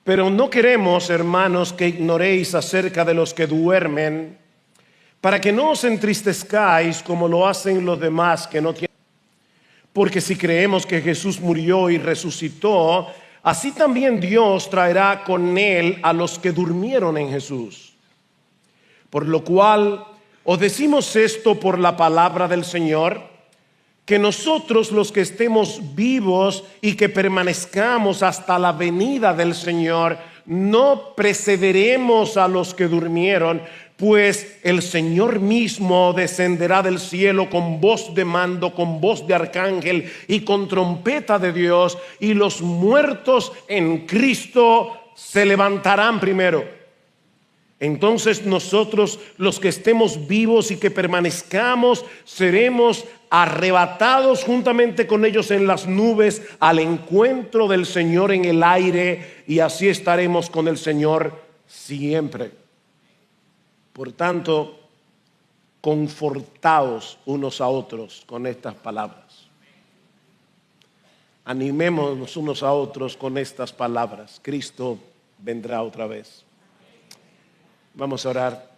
Pero no queremos, hermanos, que ignoréis acerca de los que duermen, para que no os entristezcáis como lo hacen los demás que no tienen. Porque si creemos que Jesús murió y resucitó, así también Dios traerá con él a los que durmieron en Jesús. Por lo cual os decimos esto por la palabra del Señor, que nosotros los que estemos vivos y que permanezcamos hasta la venida del Señor, no precederemos a los que durmieron, pues el Señor mismo descenderá del cielo con voz de mando, con voz de arcángel y con trompeta de Dios, y los muertos en Cristo se levantarán primero. Entonces nosotros, los que estemos vivos y que permanezcamos, seremos arrebatados juntamente con ellos en las nubes al encuentro del Señor en el aire, y así estaremos con el Señor siempre. Por tanto, confortaos unos a otros con estas palabras. Animémonos unos a otros con estas palabras. Cristo vendrá otra vez. Vamos a orar.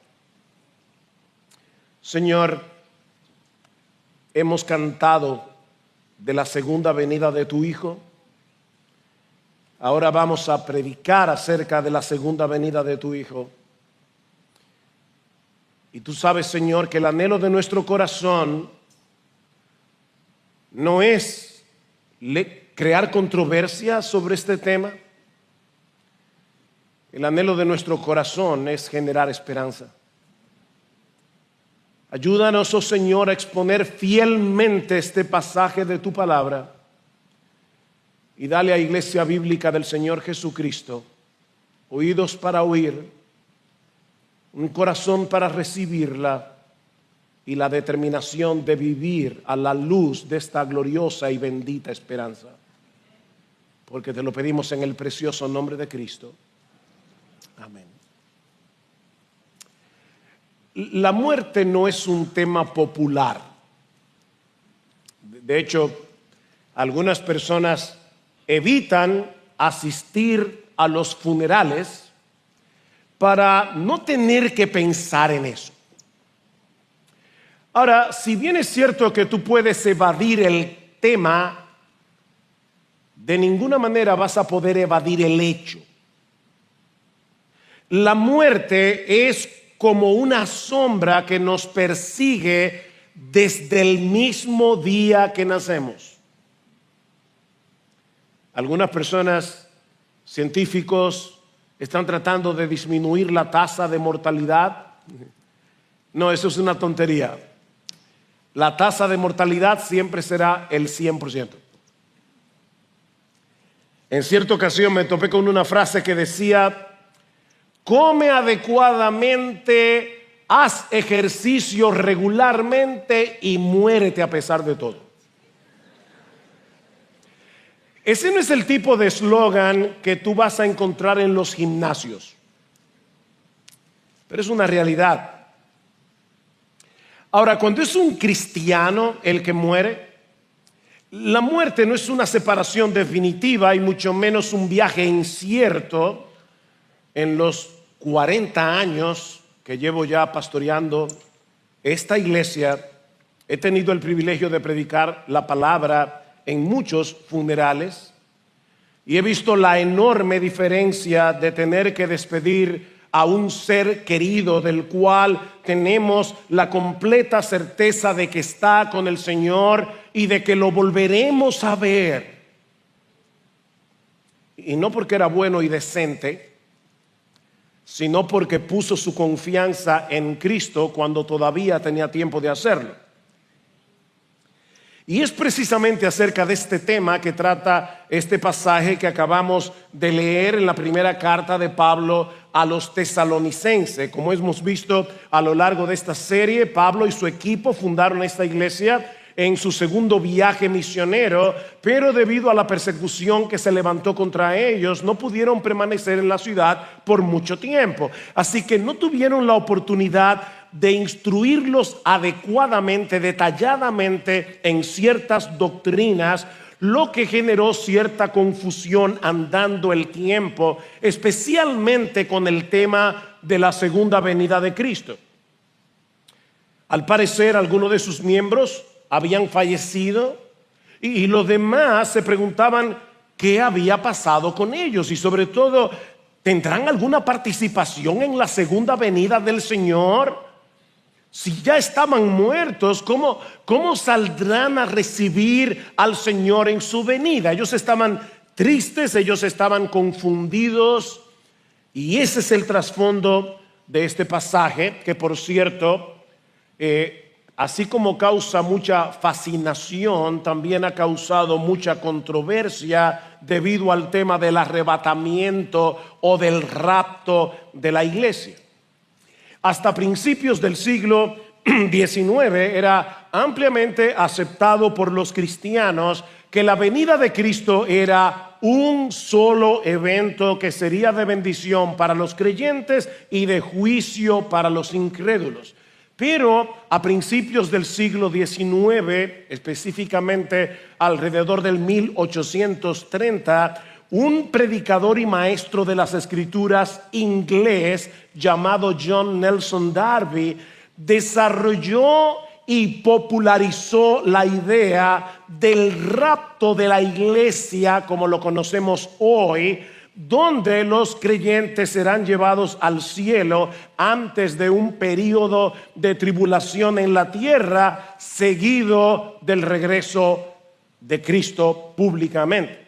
Señor, hemos cantado de la segunda venida de tu Hijo. Ahora vamos a predicar acerca de la segunda venida de tu Hijo. Y tú sabes, Señor, que el anhelo de nuestro corazón no es crear controversia sobre este tema. El anhelo de nuestro corazón es generar esperanza. Ayúdanos, oh Señor, a exponer fielmente este pasaje de tu palabra y dale a Iglesia Bíblica del Señor Jesucristo oídos para oír, un corazón para recibirla y la determinación de vivir a la luz de esta gloriosa y bendita esperanza. Porque te lo pedimos en el precioso nombre de Cristo. Amén. La muerte no es un tema popular. De hecho, algunas personas evitan asistir a los funerales para no tener que pensar en eso. Ahora, si bien es cierto que tú puedes evadir el tema, de ninguna manera vas a poder evadir el hecho. La muerte es como una sombra que nos persigue desde el mismo día que nacemos. Algunas personas, científicos, están tratando de disminuir la tasa de mortalidad. No, eso es una tontería. La tasa de mortalidad siempre será el 100%. En cierta ocasión me topé con una frase que decía: come adecuadamente, haz ejercicio regularmente y muérete a pesar de todo. Ese no es el tipo de eslogan que tú vas a encontrar en los gimnasios, pero es una realidad. Ahora, cuando es un cristiano el que muere, la muerte no es una separación definitiva y mucho menos un viaje incierto. En los 40 años que llevo ya pastoreando esta iglesia, he tenido el privilegio de predicar la palabra en muchos funerales y he visto la enorme diferencia de tener que despedir a un ser querido del cual tenemos la completa certeza de que está con el Señor y de que lo volveremos a ver. Y no porque era bueno y decente, sino porque puso su confianza en Cristo cuando todavía tenía tiempo de hacerlo. Y es precisamente acerca de este tema que trata este pasaje que acabamos de leer en la primera carta de Pablo a los tesalonicenses. Como hemos visto a lo largo de esta serie, Pablo y su equipo fundaron esta iglesia en su segundo viaje misionero, pero debido a la persecución que se levantó contra ellos, no pudieron permanecer en la ciudad por mucho tiempo. Así que no tuvieron la oportunidad de instruirlos adecuadamente, detalladamente en ciertas doctrinas, lo que generó cierta confusión andando el tiempo, especialmente con el tema de la segunda venida de Cristo. Al parecer, algunos de sus miembros habían fallecido y los demás se preguntaban qué había pasado con ellos y sobre todo, ¿tendrán alguna participación en la segunda venida del Señor? Si ya estaban muertos, ¿cómo saldrán a recibir al Señor en su venida? Ellos estaban tristes, ellos estaban confundidos, y ese es el trasfondo de este pasaje, que por cierto, así como causa mucha fascinación, también ha causado mucha controversia debido al tema del arrebatamiento o del rapto de la iglesia. Hasta principios del siglo XIX era ampliamente aceptado por los cristianos que la venida de Cristo era un solo evento que sería de bendición para los creyentes y de juicio para los incrédulos. Pero a principios del siglo XIX, específicamente alrededor del 1830, un predicador y maestro de las escrituras inglés llamado John Nelson Darby desarrolló y popularizó la idea del rapto de la iglesia como lo conocemos hoy, donde los creyentes serán llevados al cielo antes de un periodo de tribulación en la tierra, seguido del regreso de Cristo públicamente.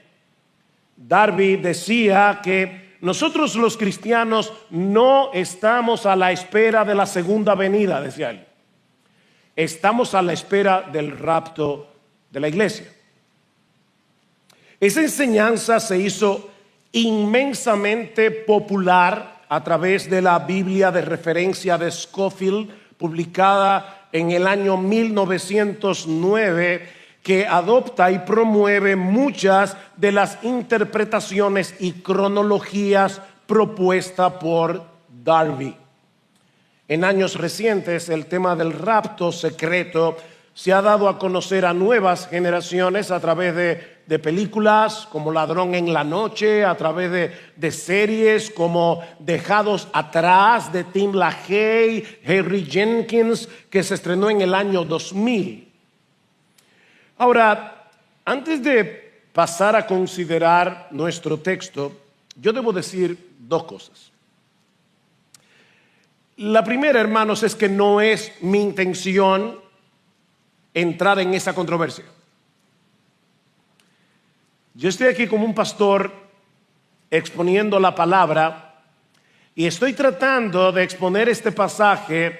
Darby decía que nosotros los cristianos no estamos a la espera de la segunda venida, decía él. Estamos a la espera del rapto de la iglesia. Esa enseñanza se hizo inmensamente popular a través de la Biblia de referencia de Scofield, publicada en el año 1909, que adopta y promueve muchas de las interpretaciones y cronologías propuestas por Darby. En años recientes, el tema del rapto secreto se ha dado a conocer a nuevas generaciones a través de películas como Ladrón en la Noche, a través de series como Dejados Atrás de Tim LaHaye, Henry Jenkins, que se estrenó en el año 2000. Ahora, antes de pasar a considerar nuestro texto, yo debo decir dos cosas. La primera, hermanos, es que no es mi intención entrar en esa controversia. Yo estoy aquí como un pastor exponiendo la palabra y estoy tratando de exponer este pasaje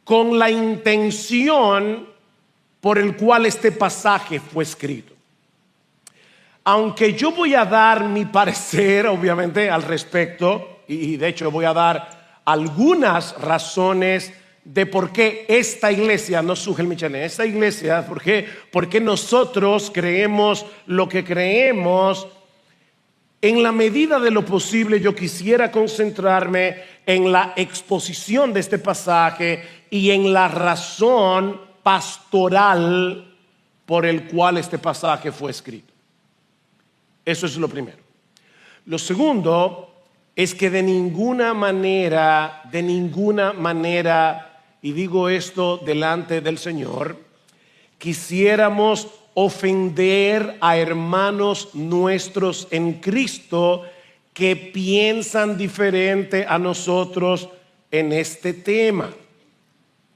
con la intención por el cual este pasaje fue escrito. Aunque yo voy a dar mi parecer, obviamente, al respecto, y de hecho voy a dar algunas razones de por qué esta iglesia, no Sugel Michelén, esta iglesia, por qué nosotros creemos lo que creemos. En la medida de lo posible, yo quisiera concentrarme en la exposición de este pasaje y en la razón pastoral por el cual este pasaje fue escrito. Eso es lo primero. Lo segundo es que de ninguna manera, y digo esto delante del Señor, quisiéramos ofender a hermanos nuestros en Cristo que piensan diferente a nosotros en este tema.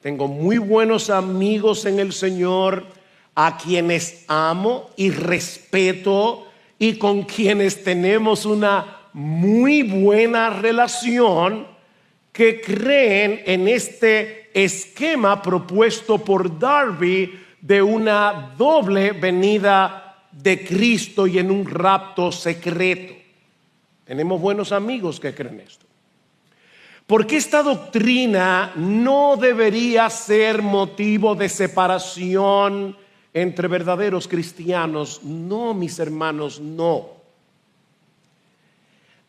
Tengo muy buenos amigos en el Señor a quienes amo y respeto y con quienes tenemos una muy buena relación, que creen en este esquema propuesto por Darby de una doble venida de Cristo y en un rapto secreto. Tenemos buenos amigos que creen esto. Porque esta doctrina no debería ser motivo de separación entre verdaderos cristianos. No, mis hermanos, no.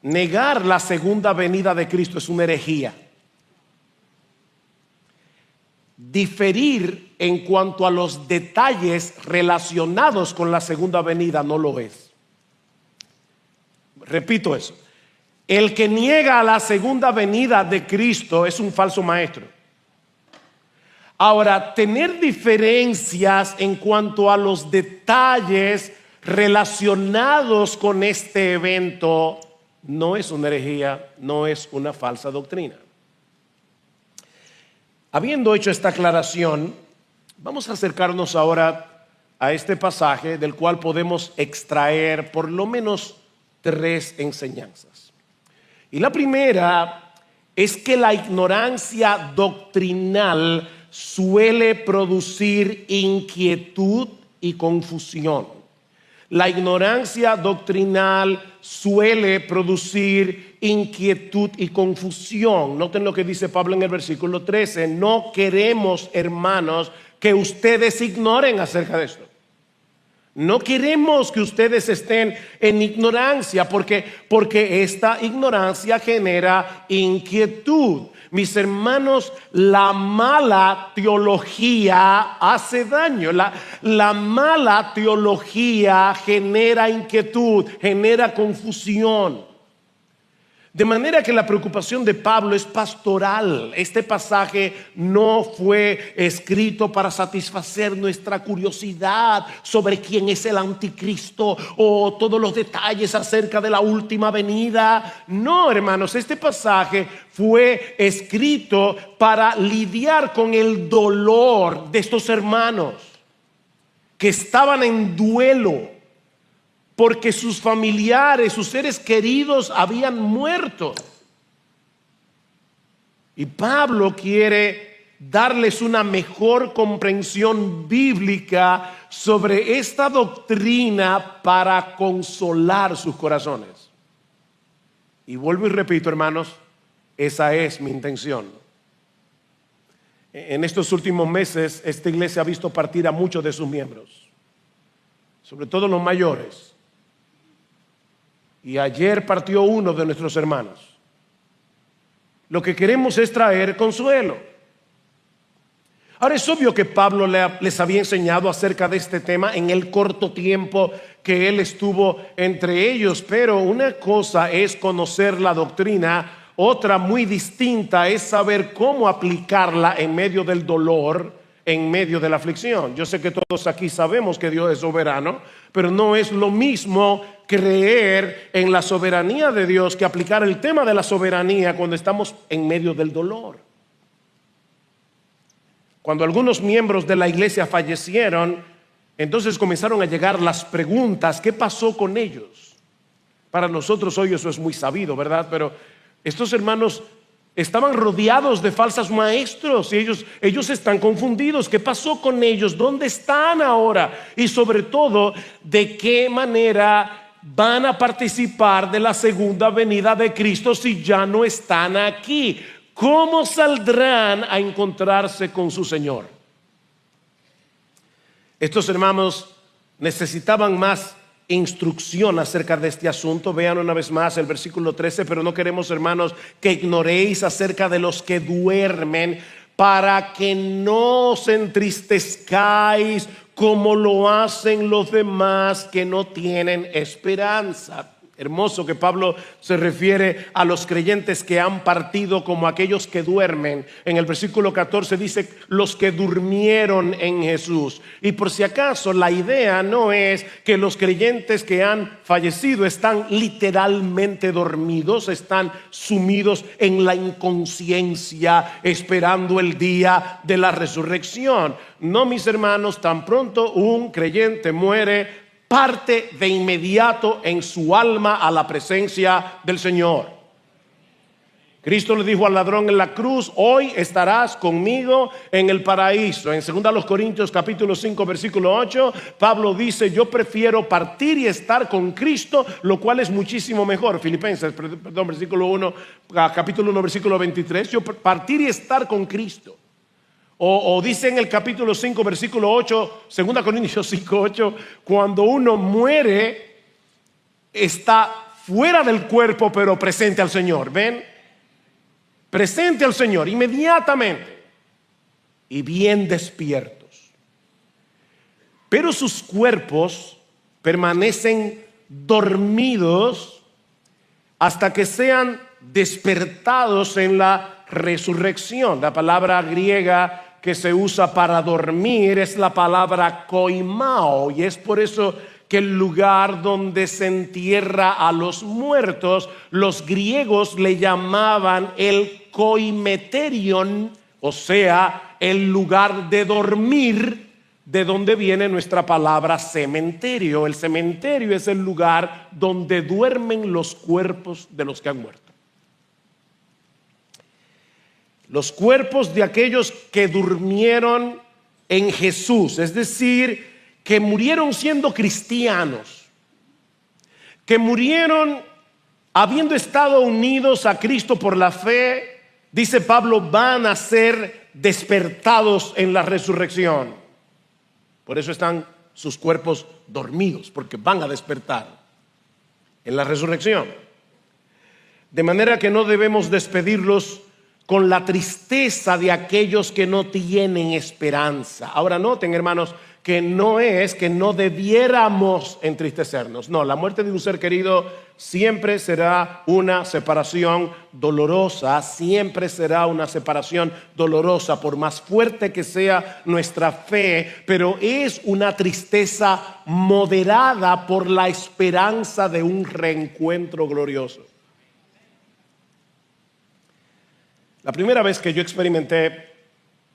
Negar la segunda venida de Cristo es una herejía. Diferir en cuanto a los detalles relacionados con la segunda venida, no lo es. Repito eso. El que niega a la segunda venida de Cristo es un falso maestro. Ahora, tener diferencias en cuanto a los detalles relacionados con este evento no es una herejía, no es una falsa doctrina. Habiendo hecho esta aclaración, vamos a acercarnos ahora a este pasaje del cual podemos extraer por lo menos 3 enseñanzas. Y la primera es que la ignorancia doctrinal suele producir inquietud y confusión. La ignorancia doctrinal suele producir inquietud y confusión. Noten lo que dice Pablo en el versículo 13. No queremos, hermanos, que ustedes ignoren acerca de esto. No queremos que ustedes estén en ignorancia porque esta ignorancia genera inquietud. Mis hermanos, la mala teología hace daño. La mala teología genera inquietud, genera confusión. De manera que la preocupación de Pablo es pastoral. Este pasaje no fue escrito para satisfacer nuestra curiosidad sobre quién es el anticristo o todos los detalles acerca de la última venida. No, hermanos, este pasaje fue escrito para lidiar con el dolor de estos hermanos que estaban en duelo porque sus familiares, sus seres queridos habían muerto. Y Pablo quiere darles una mejor comprensión bíblica sobre esta doctrina para consolar sus corazones. Y vuelvo y repito, hermanos, esa es mi intención. En estos últimos meses, esta iglesia ha visto partir a muchos de sus miembros, sobre todo los mayores. Y ayer partió uno de nuestros hermanos. Lo que queremos es traer consuelo. Ahora es obvio que Pablo les había enseñado acerca de este tema en el corto tiempo que él estuvo entre ellos, pero una cosa es conocer la doctrina, otra muy distinta es saber cómo aplicarla en medio del dolor, en medio de la aflicción. Yo sé que todos aquí sabemos que Dios es soberano, pero no es lo mismo creer en la soberanía de Dios que aplicar el tema de la soberanía cuando estamos en medio del dolor. Cuando algunos miembros de la iglesia fallecieron, entonces comenzaron a llegar las preguntas: ¿qué pasó con ellos? Para nosotros hoy eso es muy sabido, ¿verdad? Pero estos hermanos estaban rodeados de falsos maestros y ellos están confundidos. ¿Qué pasó con ellos? ¿Dónde están ahora? Y sobre todo, ¿de qué manera van a participar de la segunda venida de Cristo si ya no están aquí? ¿Cómo saldrán a encontrarse con su Señor? Estos hermanos necesitaban más instrucción acerca de este asunto. Vean una vez más el versículo 13. Pero no queremos, hermanos, que ignoréis acerca de los que duermen, para que no os entristezcáis como lo hacen los demás que no tienen esperanza. Hermoso que Pablo se refiere a los creyentes que han partido como aquellos que duermen. En el versículo 14 dice los que durmieron en Jesús. Y por si acaso, la idea no es que los creyentes que han fallecido están literalmente dormidos, están sumidos en la inconsciencia esperando el día de la resurrección. No, mis hermanos, tan pronto un creyente muere, parte de inmediato en su alma a la presencia del Señor. Cristo le dijo al ladrón en la cruz: hoy estarás conmigo en el paraíso. En 2 Corintios capítulo 5 versículo 8, Pablo dice: yo prefiero partir y estar con Cristo, lo cual es muchísimo mejor. Filipenses, versículo 1, capítulo 1 versículo 23, yo partir y estar con Cristo. O dice en el capítulo 5 versículo 8, 2 Corintios 5, 8, cuando uno muere está fuera del cuerpo pero presente al Señor. ¿Ven? Presente al Señor inmediatamente y bien despiertos. pero sus cuerpos permanecen dormidos hasta que sean despertados en la resurrección. La palabra griega que se usa para dormir es la palabra koimao, y es por eso que el lugar donde se entierra a los muertos, los griegos le llamaban el koimeterion, o sea, el lugar de dormir, de donde viene nuestra palabra cementerio. El cementerio es el lugar donde duermen los cuerpos de los que han muerto. Los cuerpos de aquellos que durmieron en Jesús, es decir, que murieron siendo cristianos, que murieron habiendo estado unidos a Cristo por la fe, dice Pablo, van a ser despertados en la resurrección. Por eso están sus cuerpos dormidos, porque van a despertar en la resurrección. De manera que no debemos despedirlos con la tristeza de aquellos que no tienen esperanza. Ahora noten, hermanos, que no es que no debiéramos entristecernos. No, la muerte de un ser querido siempre será una separación dolorosa, siempre será una separación dolorosa, por más fuerte que sea nuestra fe, pero es una tristeza moderada por la esperanza de un reencuentro glorioso. La primera vez que yo experimenté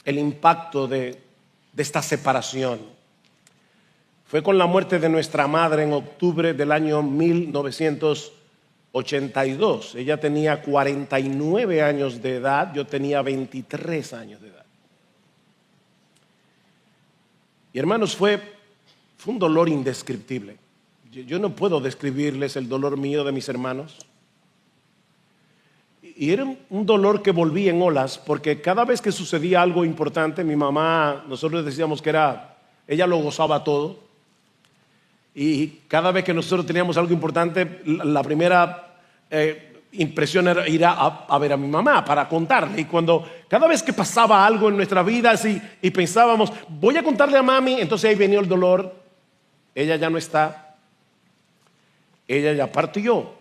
el impacto de esta separación fue con la muerte de nuestra madre en octubre del año 1982. Ella tenía 49 años de edad, yo tenía 23 años de edad. Y hermanos, fue un dolor indescriptible. Yo no puedo describirles el dolor mío de mis hermanos. Y era un dolor que volvía en olas, porque cada vez que sucedía algo importante, mi mamá, nosotros decíamos que ella lo gozaba todo. Y cada vez que nosotros teníamos algo importante, la primera impresión era ir a ver a mi mamá para contarle. Y cada vez que pasaba algo en nuestra vida y pensábamos, voy a contarle a mami, entonces ahí venía el dolor. Ella ya no está, ella ya partió.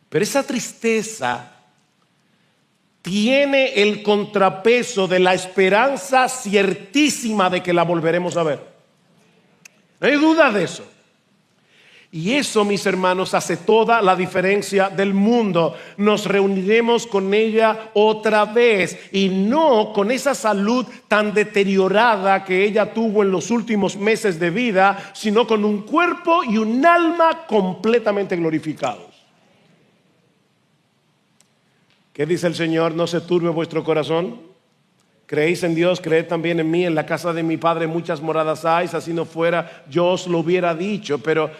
Pero esa tristeza tiene el contrapeso de la esperanza ciertísima de que la volveremos a ver. No hay duda de eso. Y eso, mis hermanos, hace toda la diferencia del mundo. Nos reuniremos con ella otra vez, y no con esa salud tan deteriorada que ella tuvo en los últimos meses de vida, sino con un cuerpo y un alma completamente glorificados. ¿Qué dice el Señor? No se turbe vuestro corazón. Creéis en Dios, creed también en mí. En la casa de mi Padre muchas moradas hay. Si así no fuera, yo os lo hubiera dicho. Pero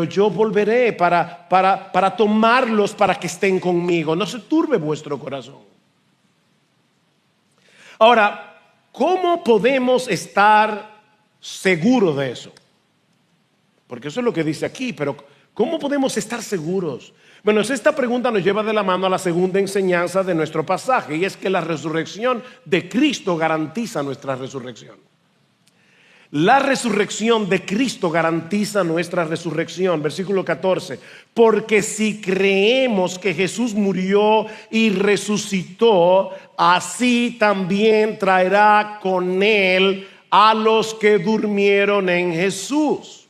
yo volveré para tomarlos, para que estén conmigo. No se turbe vuestro corazón. Ahora, ¿cómo podemos estar seguros de eso? Porque eso es lo que dice aquí, pero ¿cómo podemos estar seguros? Bueno, esta pregunta nos lleva de la mano a la segunda enseñanza de nuestro pasaje, y es que la resurrección de Cristo garantiza nuestra resurrección. La resurrección de Cristo garantiza nuestra resurrección. Versículo 14. Porque si creemos que Jesús murió y resucitó, así también traerá con él a los que durmieron en Jesús.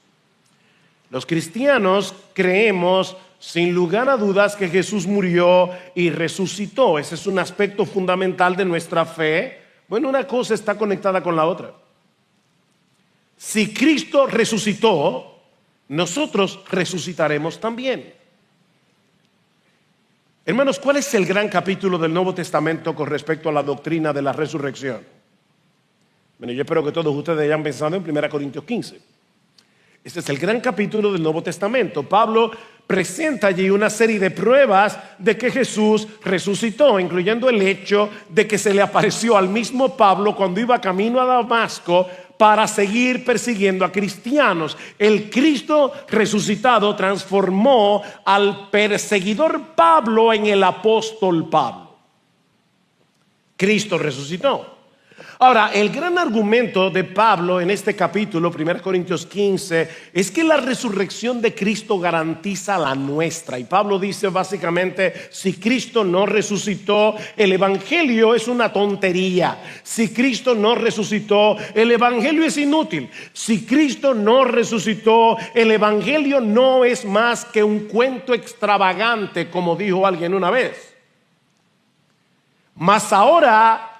Los cristianos creemos sin lugar a dudas que Jesús murió y resucitó. Ese es un aspecto fundamental de nuestra fe. Bueno, una cosa está conectada con la otra. Si Cristo resucitó, nosotros resucitaremos también. Hermanos, ¿cuál es el gran capítulo del Nuevo Testamento con respecto a la doctrina de la resurrección? Bueno, yo espero que todos ustedes hayan pensado en 1 Corintios 15. Este es el gran capítulo del Nuevo Testamento. Pablo presenta allí una serie de pruebas de que Jesús resucitó, incluyendo el hecho de que se le apareció al mismo Pablo cuando iba camino a Damasco para seguir persiguiendo a cristianos. El Cristo resucitado transformó al perseguidor Pablo en el apóstol Pablo. Cristo resucitó. Ahora, el gran argumento de Pablo en este capítulo, 1 Corintios 15, es que la resurrección de Cristo garantiza la nuestra. Y Pablo dice básicamente, si Cristo no resucitó, el evangelio es una tontería. Si Cristo no resucitó, el evangelio es inútil. Si Cristo no resucitó, el evangelio no es más que un cuento extravagante, como dijo alguien una vez. Mas ahora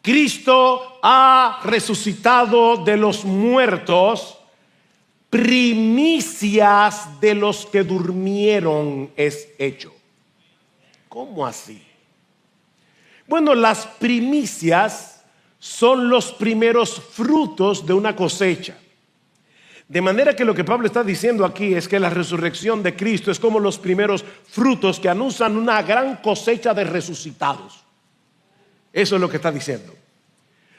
Cristo ha resucitado de los muertos, primicias de los que durmieron es hecho. ¿Cómo así? Bueno, las primicias son los primeros frutos de una cosecha. De manera que lo que Pablo está diciendo aquí es que la resurrección de Cristo es como los primeros frutos que anuncian una gran cosecha de resucitados. Eso es lo que está diciendo.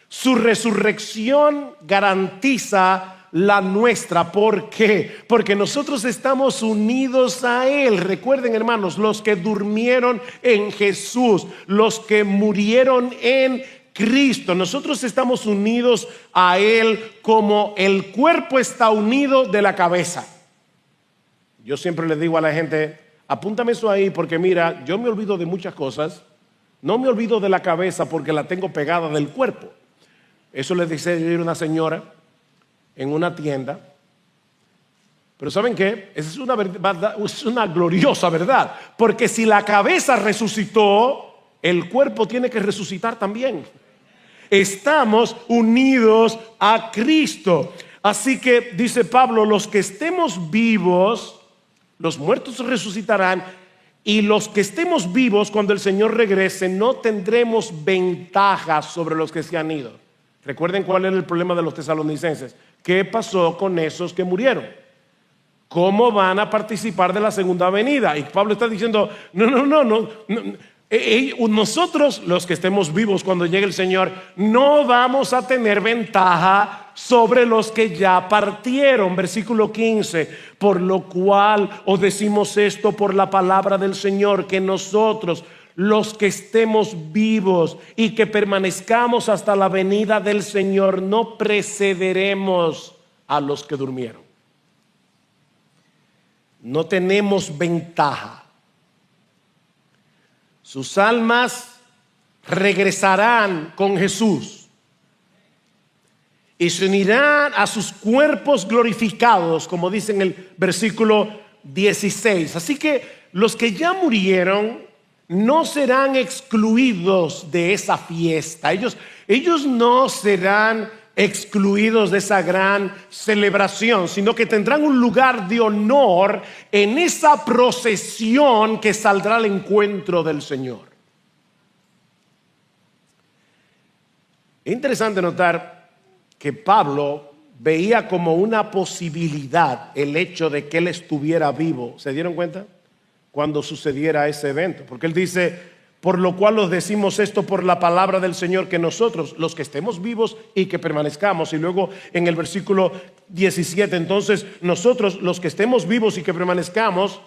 Su resurrección garantiza la nuestra. ¿Por qué? Porque nosotros estamos unidos a Él. Recuerden, hermanos, los que durmieron en Jesús, los que murieron en Cristo, nosotros estamos unidos a Él como el cuerpo está unido de la cabeza. Yo siempre le digo a la gente, apúntame eso ahí porque mira, yo me olvido de muchas cosas. No me olvido de la cabeza porque la tengo pegada del cuerpo. Eso le dice una señora en una tienda. Pero ¿saben qué? Esa es una verdad, es una gloriosa verdad. Porque si la cabeza resucitó, el cuerpo tiene que resucitar también. Estamos unidos a Cristo. Así que dice Pablo, los que estemos vivos, los muertos resucitarán. Y los que estemos vivos cuando el Señor regrese no tendremos ventaja sobre los que se han ido. Recuerden cuál era el problema de los tesalonicenses. ¿Qué pasó con esos que murieron? ¿Cómo van a participar de la segunda venida? Y Pablo está diciendo, no. Nosotros, los que estemos vivos cuando llegue el Señor, no vamos a tener ventaja sobre los que ya partieron. Versículo 15, por lo cual os decimos esto por la palabra del Señor, que nosotros, los que estemos vivos y que permanezcamos hasta la venida del Señor, no precederemos a los que durmieron. No tenemos ventaja. Sus almas regresarán con Jesús y se unirán a sus cuerpos glorificados, como dice en el versículo 16. Así que los que ya murieron no serán excluidos de esa fiesta. Ellos no serán excluidos de esa gran celebración, sino que tendrán un lugar de honor en esa procesión que saldrá al encuentro del Señor. Es interesante notar que Pablo veía como una posibilidad el hecho de que él estuviera vivo. ¿Se dieron cuenta? Cuando sucediera ese evento, porque él dice, por lo cual os decimos esto por la palabra del Señor, que nosotros, los que estemos vivos y que permanezcamos. Y luego en el versículo 17, entonces nosotros, los que estemos vivos y que permanezcamos.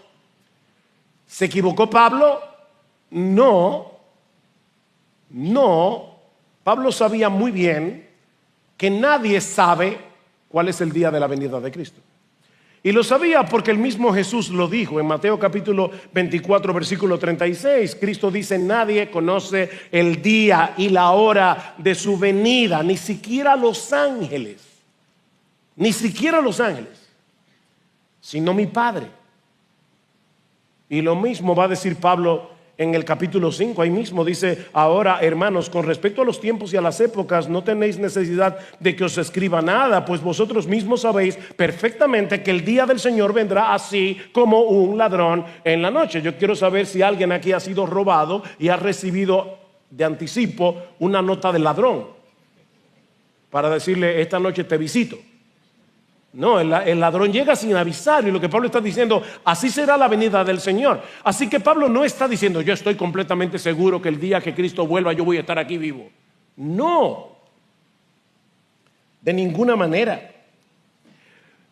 ¿Se equivocó Pablo? No. Pablo sabía muy bien que nadie sabe cuál es el día de la venida de Cristo. Y lo sabía porque el mismo Jesús lo dijo en Mateo capítulo 24 versículo 36. Cristo dice, nadie conoce el día y la hora de su venida, ni siquiera los ángeles, sino mi Padre. Y lo mismo va a decir Pablo en el capítulo 5, ahí mismo dice, ahora hermanos, con respecto a los tiempos y a las épocas, no tenéis necesidad de que os escriba nada, pues vosotros mismos sabéis perfectamente que el día del Señor vendrá así como un ladrón en la noche. Yo quiero saber si alguien aquí ha sido robado y ha recibido de anticipo una nota del ladrón para decirle, esta noche te visito. No, el ladrón llega sin avisar, y lo que Pablo está diciendo, así será la venida del Señor. Así que Pablo no está diciendo, yo estoy completamente seguro que el día que Cristo vuelva yo voy a estar aquí vivo. No, de ninguna manera.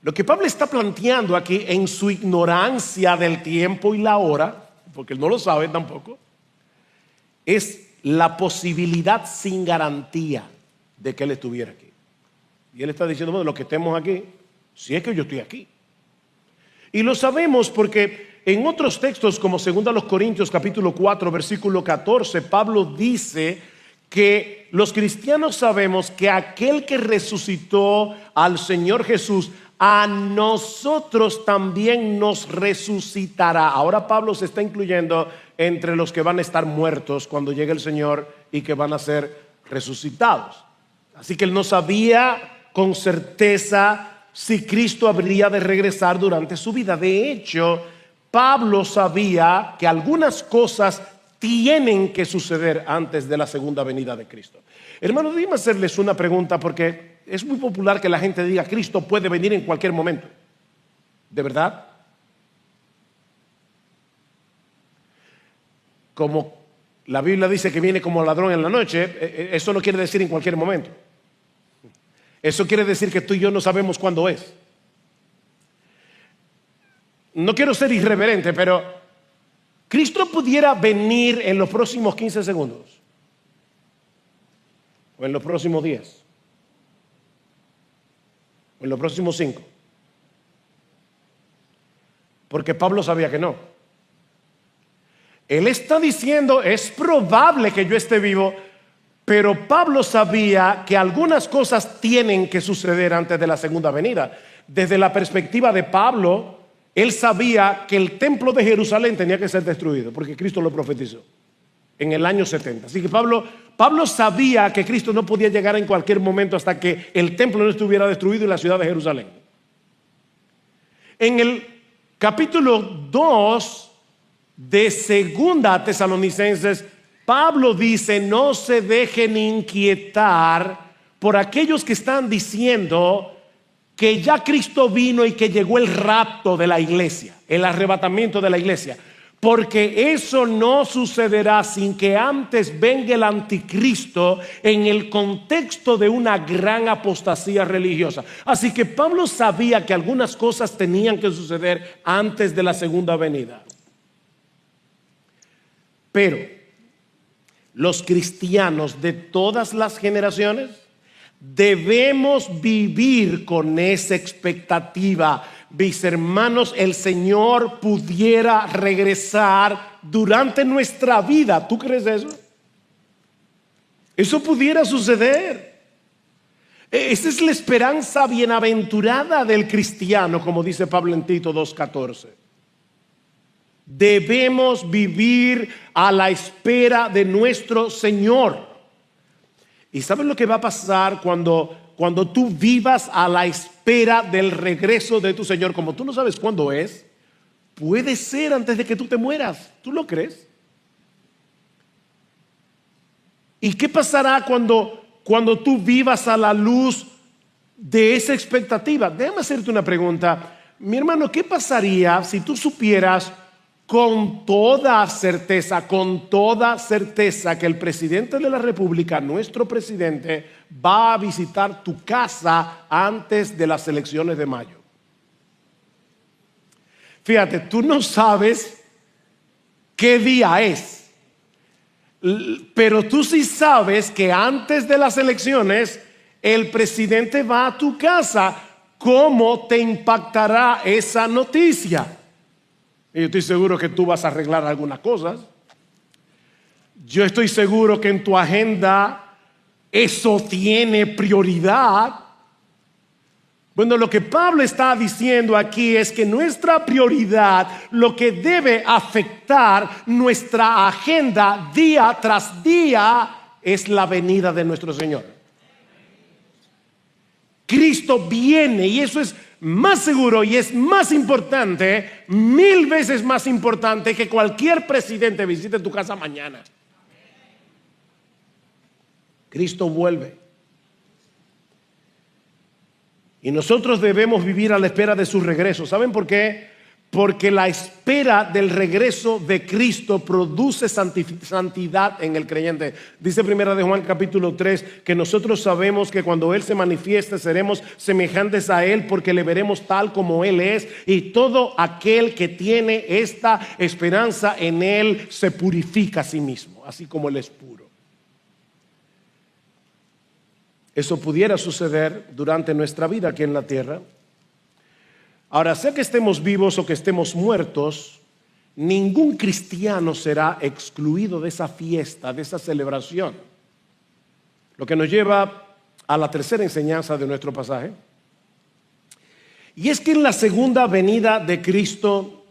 Lo que Pablo está planteando aquí en su ignorancia del tiempo y la hora, porque él no lo sabe tampoco, es la posibilidad sin garantía. de que Él estuviera aquí. Y Él está diciendo, bueno, los que estemos aquí, si es que yo estoy aquí. Y lo sabemos porque en otros textos, como 2 Corintios capítulo 4, versículo 14, Pablo dice que los cristianos sabemos que aquel que resucitó al Señor Jesús, a nosotros también nos resucitará. Ahora Pablo se está incluyendo entre los que van a estar muertos cuando llegue el Señor y que van a ser resucitados. Así que él no sabía con certeza si Cristo habría de regresar durante su vida. De hecho, Pablo sabía que algunas cosas tienen que suceder antes de la segunda venida de Cristo. Hermanos, déjenme hacerles una pregunta porque es muy popular que la gente diga Cristo puede venir en cualquier momento. ¿De verdad? Como la Biblia dice que viene como ladrón en la noche, eso no quiere decir en cualquier momento. Eso quiere decir que tú y yo no sabemos cuándo es. No quiero ser irreverente, pero Cristo pudiera venir en los próximos 15 segundos o en los próximos 10 o en los próximos 5, porque Pablo sabía que no. Él está diciendo, es probable que yo esté vivo, pero Pablo sabía que algunas cosas tienen que suceder antes de la segunda venida. Desde la perspectiva de Pablo, él sabía que el templo de Jerusalén tenía que ser destruido, porque Cristo lo profetizó en el año 70. Así que Pablo sabía que Cristo no podía llegar en cualquier momento hasta que el templo no estuviera destruido y la ciudad de Jerusalén. En el capítulo 2 de Segunda Tesalonicenses, Pablo dice, no se dejen inquietar por aquellos que están diciendo que ya Cristo vino y que llegó el rapto de la iglesia, el arrebatamiento de la iglesia, porque eso no sucederá sin que antes venga el anticristo en el contexto de una gran apostasía religiosa. Así que Pablo sabía que algunas cosas tenían que suceder antes de la segunda venida. Pero los cristianos de todas las generaciones debemos vivir con esa expectativa. Mis hermanos, el Señor pudiera regresar durante nuestra vida. ¿Tú crees eso? Eso pudiera suceder. Esa es la esperanza bienaventurada del cristiano, como dice Pablo en Tito 2:14. Debemos vivir a la espera de nuestro Señor. ¿Y sabes lo que va a pasar cuando tú vivas a la espera del regreso de tu Señor? Como tú no sabes cuándo es, puede ser antes de que tú te mueras. ¿Tú lo crees? ¿Y qué pasará cuando tú vivas a la luz de esa expectativa? Déjame hacerte una pregunta. Mi hermano, ¿qué pasaría si tú supieras con toda certeza que el presidente de la República, nuestro presidente, va a visitar tu casa antes de las elecciones de mayo? Fíjate, tú no sabes qué día es, pero tú sí sabes que antes de las elecciones el presidente va a tu casa. ¿Cómo te impactará esa noticia? Y yo estoy seguro que tú vas a arreglar algunas cosas. Yo estoy seguro que en tu agenda eso tiene prioridad. Bueno, lo que Pablo está diciendo aquí es que nuestra prioridad, lo que debe afectar nuestra agenda día tras día, es la venida de nuestro Señor. Cristo viene y eso es más seguro y es más importante, 1000 veces más importante que cualquier presidente visite tu casa mañana. Cristo vuelve. Y nosotros debemos vivir a la espera de su regreso. ¿Saben por qué? Porque la espera del regreso de Cristo produce santidad en el creyente. Dice Primera de Juan capítulo 3 que nosotros sabemos que cuando Él se manifieste seremos semejantes a Él porque le veremos tal como Él es. Y todo aquel que tiene esta esperanza en Él se purifica a sí mismo, así como Él es puro. eso pudiera suceder durante nuestra vida aquí en la tierra. Ahora, sea que estemos vivos o que estemos muertos, ningún cristiano será excluido de esa fiesta, de esa celebración. Lo que nos lleva a la tercera enseñanza de nuestro pasaje. Y es que en la segunda venida de Cristo,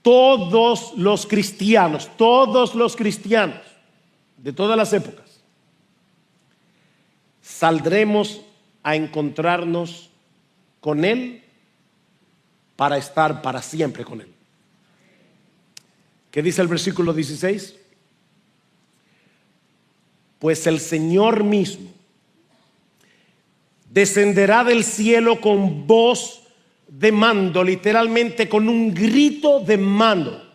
todos los cristianos de todas las épocas, saldremos a encontrarnos con Él para estar para siempre con Él. ¿Qué dice el versículo 16? Pues el Señor mismo descenderá del cielo con voz de mando, literalmente con un grito de mando,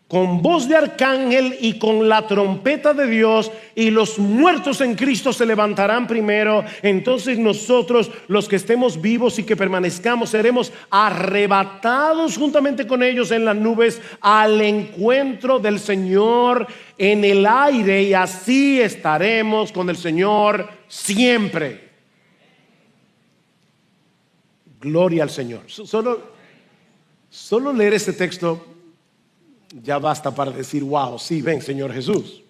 con voz de arcángel y con la trompeta de Dios, y los muertos en Cristo se levantarán primero. Entonces nosotros, los que estemos vivos y que permanezcamos, seremos arrebatados juntamente con ellos en las nubes al encuentro del Señor en el aire, y así estaremos con el Señor siempre. Gloria al Señor. Solo leer este texto ya basta para decir, wow, sí, ven Señor Jesús.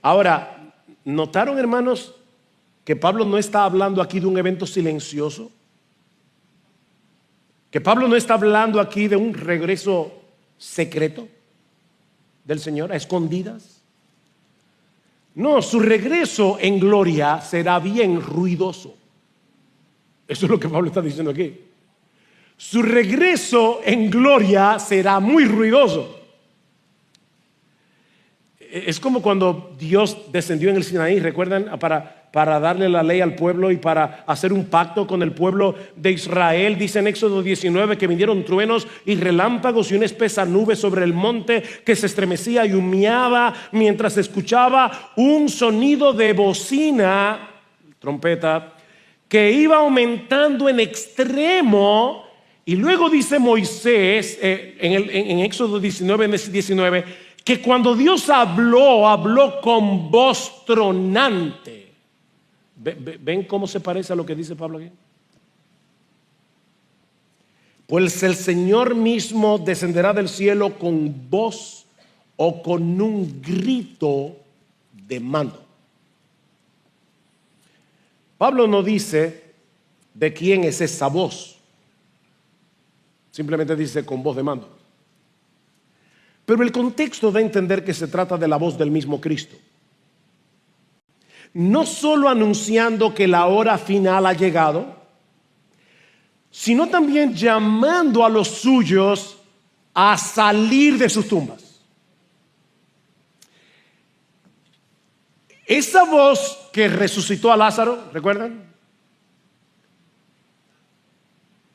Ahora, ¿notaron, hermanos, que Pablo no está hablando aquí de un evento silencioso? Que Pablo no está hablando aquí de un regreso secreto del Señor, a escondidas. No, su regreso en gloria será bien ruidoso. Eso es lo que Pablo está diciendo aquí. Su regreso en gloria será muy ruidoso. Es como cuando Dios descendió en el Sinaí, ¿recuerdan? Para darle la ley al pueblo y para hacer un pacto con el pueblo de Israel. Dice en Éxodo 19 que vinieron truenos y relámpagos y una espesa nube sobre el monte que se estremecía y humeaba mientras escuchaba un sonido de bocina, trompeta, que iba aumentando en extremo. Y luego dice Moisés en Éxodo 19, que cuando Dios habló con voz tronante. ¿Ven cómo se parece a lo que dice Pablo aquí? Pues el Señor mismo descenderá del cielo con voz o con un grito de mando. Pablo no dice de quién es esa voz. Simplemente dice con voz de mando. Pero el contexto da a entender que se trata de la voz del mismo Cristo. No solo anunciando que la hora final ha llegado, sino también llamando a los suyos a salir de sus tumbas. Esa voz que resucitó a Lázaro, ¿recuerdan?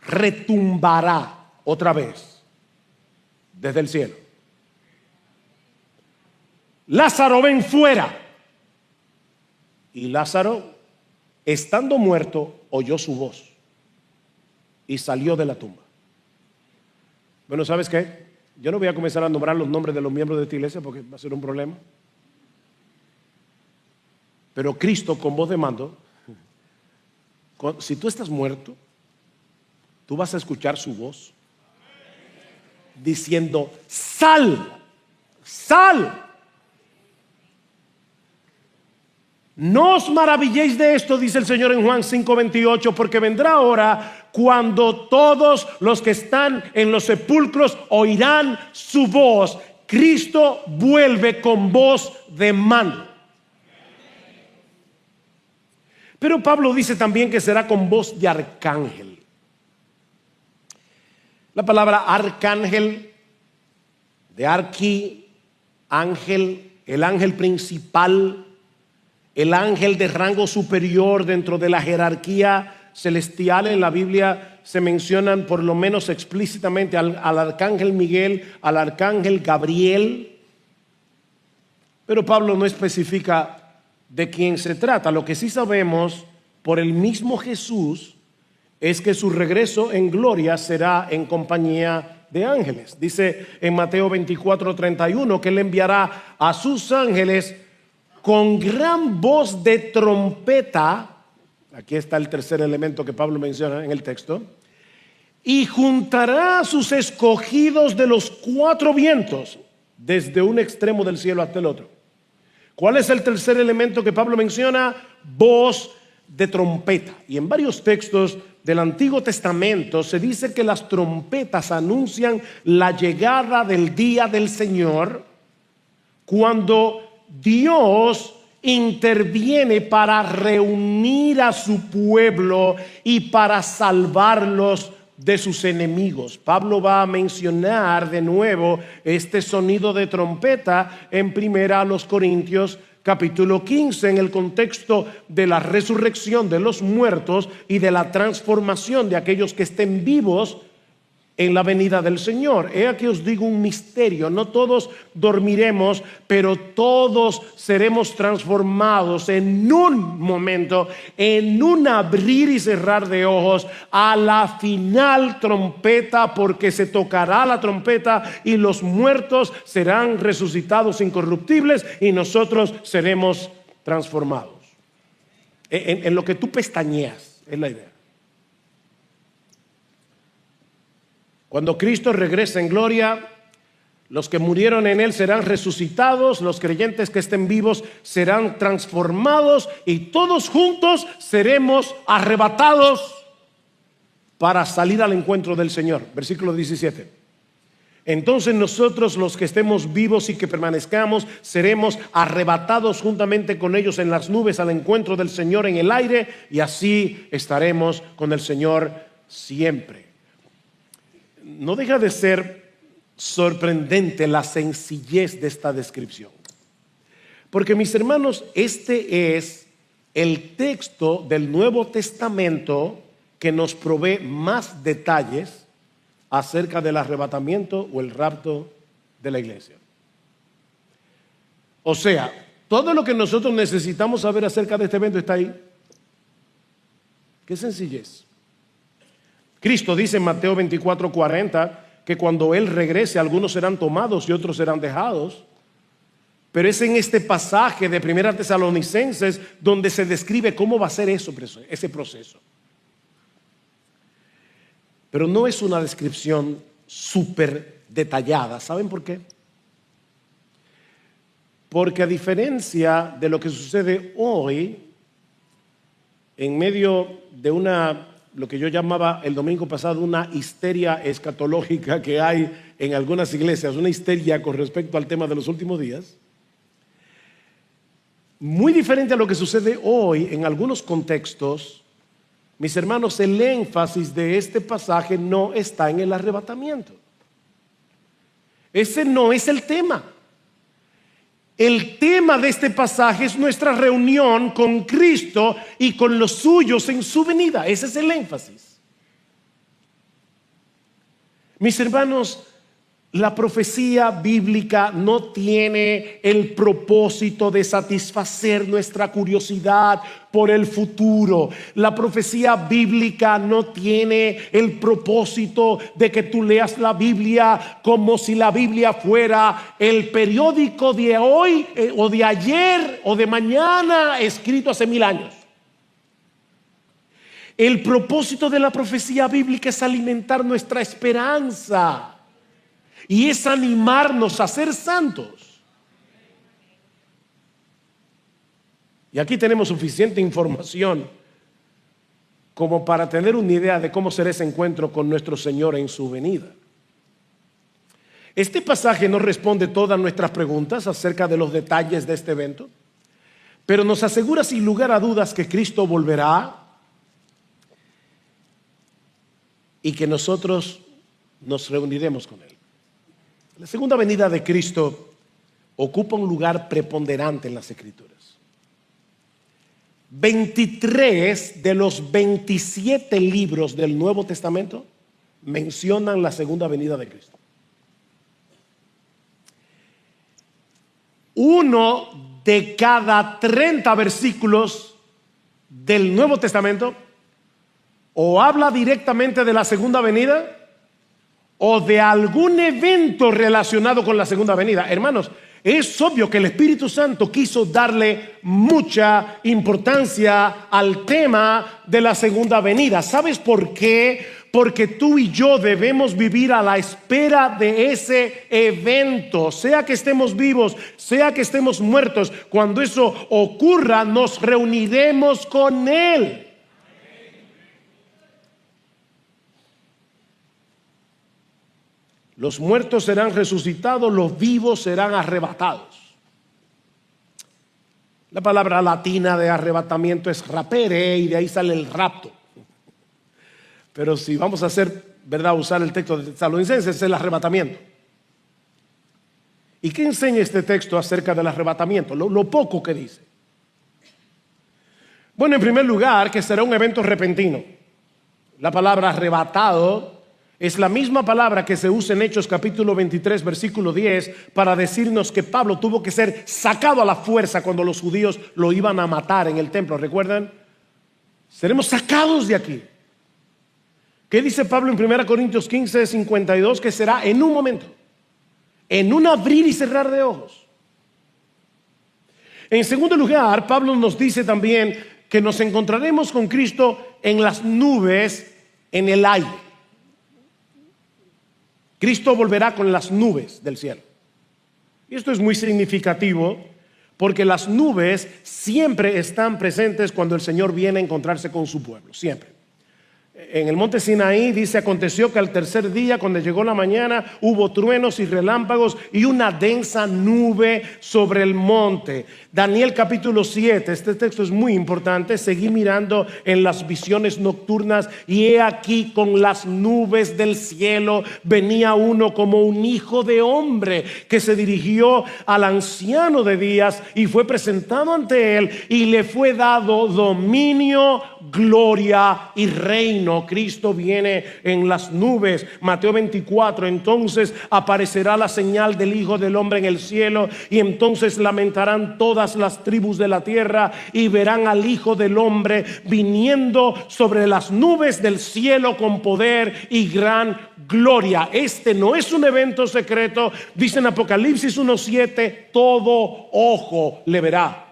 Retumbará otra vez desde el cielo. Lázaro, ven fuera. Y Lázaro, estando muerto, oyó su voz y salió de la tumba. Bueno, ¿sabes qué? Yo no voy a comenzar a nombrar los nombres de los miembros de esta iglesia porque va a ser un problema. Pero Cristo, con voz de mando, si tú estás muerto, tú vas a escuchar su voz diciendo: sal, sal. No os maravilléis de esto, dice el Señor en Juan 5:28, porque vendrá hora cuando todos los que están en los sepulcros oirán su voz. Cristo vuelve con voz de mando. Pero Pablo dice también que será con voz de arcángel. La palabra arcángel, de arqui, ángel, el ángel principal, el ángel de rango superior dentro de la jerarquía celestial. En la Biblia se mencionan por lo menos explícitamente al arcángel Miguel, al arcángel Gabriel. Pero Pablo no especifica de quién se trata. Lo que sí sabemos por el mismo Jesús es que su regreso en gloria será en compañía de ángeles. Dice en Mateo 24:31 que él enviará a sus ángeles con gran voz de trompeta. Aquí está el tercer elemento que Pablo menciona en el texto. Y juntará a sus escogidos de los cuatro vientos, desde un extremo del cielo hasta el otro. ¿Cuál es el tercer elemento que Pablo menciona? Voz de trompeta. Y en varios textos del Antiguo Testamento se dice que las trompetas anuncian la llegada del día del Señor, cuando Dios interviene para reunir a su pueblo y para salvarlos de sus enemigos. Pablo va a mencionar de nuevo este sonido de trompeta en 1 Corintios capítulo 15, en el contexto de la resurrección de los muertos y de la transformación de aquellos que estén vivos en la venida del Señor. He aquí os digo un misterio: no todos dormiremos, pero todos seremos transformados en un momento, en un abrir y cerrar de ojos, a la final trompeta, porque se tocará la trompeta y los muertos serán resucitados incorruptibles y nosotros seremos transformados. En lo que tú pestañeas es la idea. Cuando Cristo regrese en gloria, los que murieron en Él serán resucitados, los creyentes que estén vivos serán transformados y todos juntos seremos arrebatados para salir al encuentro del Señor. Versículo 17. Entonces nosotros, los que estemos vivos y que permanezcamos, seremos arrebatados juntamente con ellos en las nubes al encuentro del Señor en el aire, y así estaremos con el Señor siempre. No deja de ser sorprendente la sencillez de esta descripción, porque, mis hermanos, este es el texto del Nuevo Testamento que nos provee más detalles acerca del arrebatamiento o el rapto de la iglesia. O sea, todo lo que nosotros necesitamos saber acerca de este evento está ahí. Qué sencillez. Cristo dice en Mateo 24:40 que cuando Él regrese, algunos serán tomados y otros serán dejados. Pero es en este pasaje de 1 Tesalonicenses donde se describe cómo va a ser ese proceso. Pero no es una descripción súper detallada. ¿Saben por qué? Porque, a diferencia de lo que sucede hoy, en medio de lo que yo llamaba el domingo pasado una histeria escatológica que hay en algunas iglesias, una histeria con respecto al tema de los últimos días, muy diferente a lo que sucede hoy en algunos contextos, mis hermanos, el énfasis de este pasaje no está en el arrebatamiento. Ese no es el tema. El tema de este pasaje es nuestra reunión con Cristo y con los suyos en su venida. Ese es el énfasis. Mis hermanos, la profecía bíblica no tiene el propósito de satisfacer nuestra curiosidad por el futuro. La profecía bíblica no tiene el propósito de que tú leas la Biblia como si la Biblia fuera el periódico de hoy o de ayer o de mañana, escrito hace 1000 años. El propósito de la profecía bíblica es alimentar nuestra esperanza y es animarnos a ser santos. Y aquí tenemos suficiente información como para tener una idea de cómo será ese encuentro con nuestro Señor en su venida. Este pasaje no responde todas nuestras preguntas acerca de los detalles de este evento, pero nos asegura sin lugar a dudas que Cristo volverá y que nosotros nos reuniremos con Él. La segunda venida de Cristo ocupa un lugar preponderante en las Escrituras. 23 de los 27 libros del Nuevo Testamento mencionan la segunda venida de Cristo. Uno de cada 30 versículos del Nuevo Testamento o habla directamente de la segunda venida o de algún evento relacionado con la segunda venida. Hermanos, Es obvio que el Espíritu Santo quiso darle mucha importancia al tema de la segunda venida. ¿Sabes por qué? Porque tú y yo debemos vivir a la espera de ese evento. Sea que estemos vivos, sea que estemos muertos, cuando eso ocurra, nos reuniremos con Él. Los muertos serán resucitados, los vivos serán arrebatados. La palabra latina de arrebatamiento es rapere y de ahí sale el rapto. Pero si vamos a hacer, ¿verdad?, usar el texto de Tesalonicenses, es el arrebatamiento. ¿Y qué enseña este texto acerca del arrebatamiento? Lo poco que dice. Bueno, en primer lugar, que será un evento repentino. La palabra arrebatado es la misma palabra que se usa en Hechos capítulo 23, versículo 10, para decirnos que Pablo tuvo que ser sacado a la fuerza cuando los judíos lo iban a matar en el templo. ¿Recuerdan? Seremos sacados de aquí. ¿Qué dice Pablo en 1 Corintios 15, 52? Que será en un momento, en un abrir y cerrar de ojos. En segundo lugar, Pablo nos dice también que nos encontraremos con Cristo en las nubes, en el aire. Cristo volverá con las nubes del cielo. Y esto es muy significativo porque las nubes siempre están presentes cuando el Señor viene a encontrarse con su pueblo, siempre. En el monte Sinaí dice: aconteció que al tercer día, cuando llegó la mañana, hubo truenos y relámpagos y una densa nube sobre el monte. Daniel capítulo 7, este texto es muy importante. Seguí mirando en las visiones nocturnas y he aquí con las nubes del cielo venía uno como un hijo de hombre, que se dirigió al anciano de días y fue presentado ante él y le fue dado dominio, gloria y reino. Cristo viene en las nubes. Mateo 24: entonces aparecerá la señal del Hijo del Hombre en el cielo, y entonces lamentarán todas las tribus de la tierra y verán al Hijo del Hombre viniendo sobre las nubes del cielo con poder y gran gloria. Este no es un evento secreto. Dice en Apocalipsis 1:7: todo ojo le verá.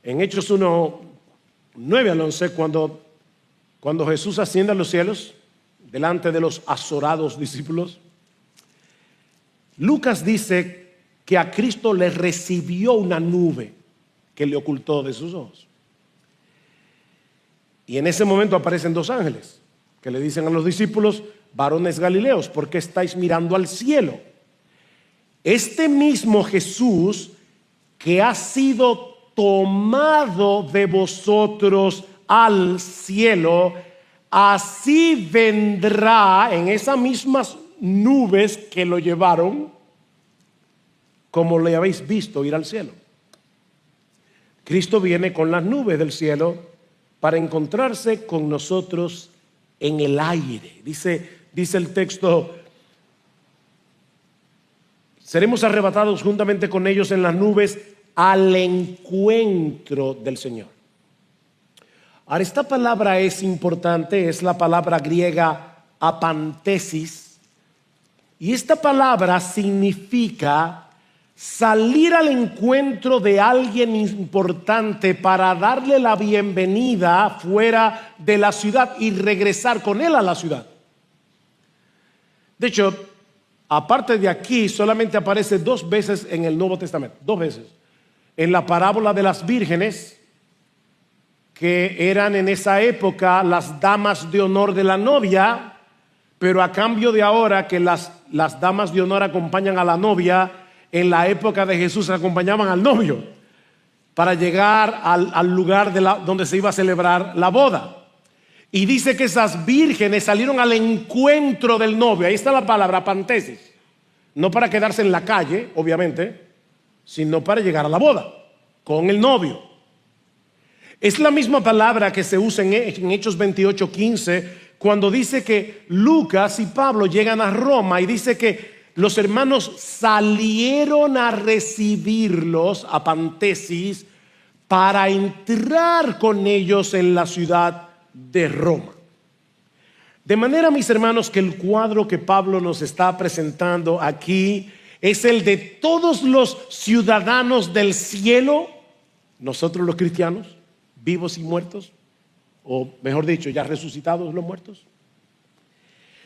En Hechos 1, 9 al 11, cuando Jesús asciende a los cielos delante de los azorados discípulos, Lucas dice que a Cristo le recibió una nube que le ocultó de sus ojos. Y en ese momento aparecen dos ángeles que le dicen a los discípulos: varones galileos, ¿por qué estáis mirando al cielo? Este mismo Jesús que ha sido tomado de vosotros al cielo, así vendrá en esas mismas nubes que lo llevaron, como le habéis visto ir al cielo. Cristo viene con las nubes del cielo para encontrarse con nosotros en el aire. Dice el texto: seremos arrebatados juntamente con ellos en las nubes al encuentro del Señor. Ahora, esta palabra es importante, es la palabra griega apantesis, y esta palabra significa salir al encuentro de alguien importante para darle la bienvenida fuera de la ciudad y regresar con él a la ciudad. De hecho, aparte de aquí, solamente aparece 2 veces en el Nuevo Testamento, 2 veces. En la parábola de las vírgenes, que eran en esa época las damas de honor de la novia, pero a cambio de ahora que las damas de honor acompañan a la novia, en la época de Jesús acompañaban al novio para llegar al lugar donde se iba a celebrar la boda. Y dice que esas vírgenes salieron al encuentro del novio. Ahí está la palabra pantesis. No para quedarse en la calle, obviamente, sino para llegar a la boda con el novio. Es la misma palabra que se usa en Hechos 28:15, cuando dice que Lucas y Pablo llegan a Roma y dice que los hermanos salieron a recibirlos, a pantesis, para entrar con ellos en la ciudad de Roma. De manera, mis hermanos, que el cuadro que Pablo nos está presentando aquí es el de todos los ciudadanos del cielo, nosotros los cristianos, vivos y muertos, o mejor dicho, ya resucitados los muertos,